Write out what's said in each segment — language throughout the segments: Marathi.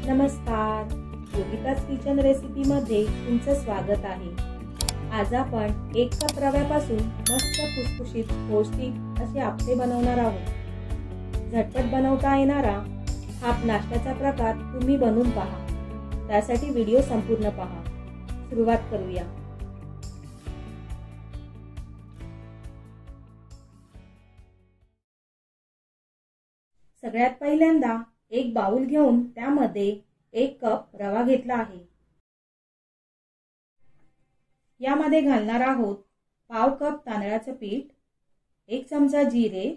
नमस्कार, योगिताज किचन रेसिपी मध्ये तुमचं स्वागत आहे। आज आपण 1 कप रव्यापासून मस्त खुसखुशीत पौष्टिक असे आप्पे बनवणार आहोत। झटपट बनवता येणारा हा नाश्त्याचा प्रकार तुम्ही बनवून पहा। त्यासाठी व्हिडिओ संपूर्ण पहा। सुरुवात करूया। सगळ्यात पहिल्यांदा एक बाउल घेऊन त्यामध्ये 1 कप रवा घेतला आहे। यामध्ये घालणार आहोत पाव कप तांदळाचे पीठ, 1 चमचा जिरे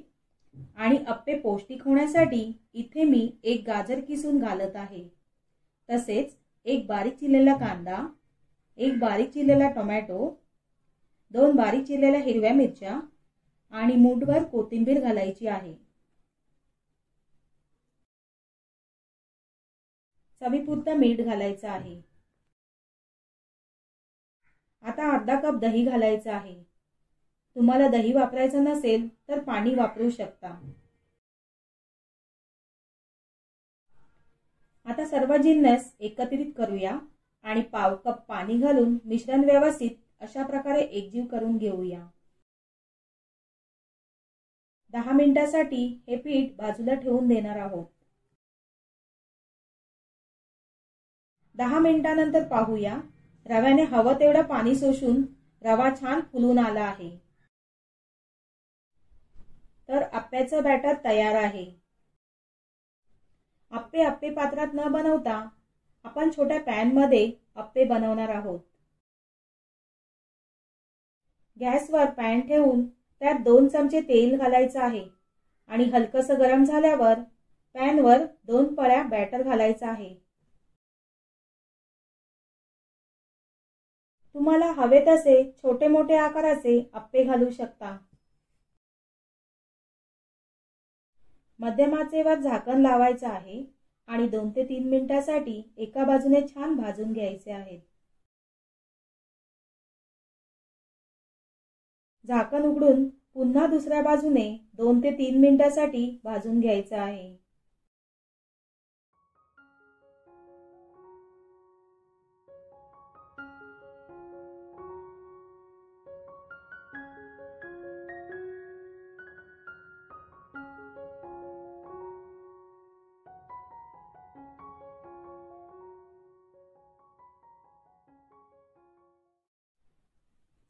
आणि आप्पे पौष्टिक होण्यासाठी इथे मी 1 गाजर किसून घालत आहे। तसेच 1 बारीक चिरलेला कांदा, 1 बारीक चिरलेला टोमॅटो, 2 बारीक चिरलेल्या हिरव्या मिरच्या आणि मूठभर कोथिंबीर घालायची आहे। चवीपुरतं मीठ घालायचं आहे। आता अर्धा कप दही घालायचं आहे। तुम्हाला दही वापरायचं नसेल तर पाणी वापरू शकता। आता सर्व जिन्नस एकत्रित करूया आणि पाव कप पाणी घालून मिश्रण व्यवस्थित अशा प्रकारे एकजीव करून घेऊया। 10 मिनिटांसाठी हे पीठ बाजूला ठेवून देणार आहोत। 10 मिनिटांनंतर पाहूया, रव्याने हवं तेवढं पाणी शोषून रवा छान फुलून आला आहे। तर आप्प्याचं बॅटर तयार आहे। आप्पे पात्रात न बनवता आपण छोट्या पॅन मध्ये आप्पे बनवणार आहोत। गॅसवर पॅन ठेवून त्यात 2 चमचे तेल घालायचं आहे आणि हलकसं गरम झाल्यावर पॅनवर 2 पळ्या बॅटर घालायचं आहे। तुम्हाला हवे तसे छोटे मोठे आकाराचे आप्पे घालू शकता। मध्यम आचेवर झाकण लावायचं आहे आणि 2 ते 3 मिनिटांसाठी एका बाजूने छान भाजून घ्यायचे आहे। झाकण उघडून पुन्हा दुसऱ्या बाजूने 2 ते 3 मिनिटांसाठी भाजून घ्यायचं आहे।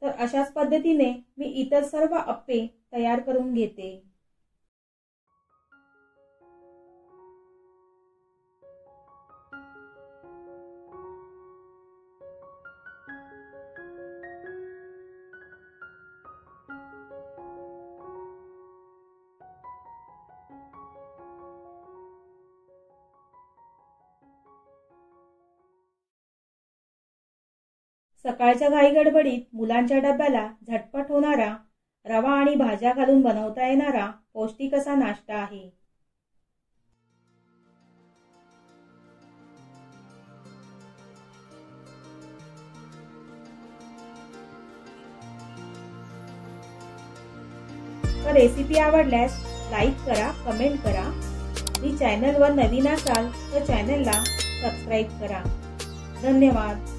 तर अशाच पद्धतीने मी इतर सर्व आप्पे तयार करून घेते। सकाळच्या घाईगडबडीत मुलांच्या डब्याला झटपट होणारा, रवा आणि भाज्या घालून बनवता येणारा पौष्टिक असा नाश्ता आहे। तर रेसिपी आवडल्यास लाईक करा, कमेंट करा। मी चॅनलवर नवीन असाल तर चॅनलला सबस्क्राईब करा। धन्यवाद।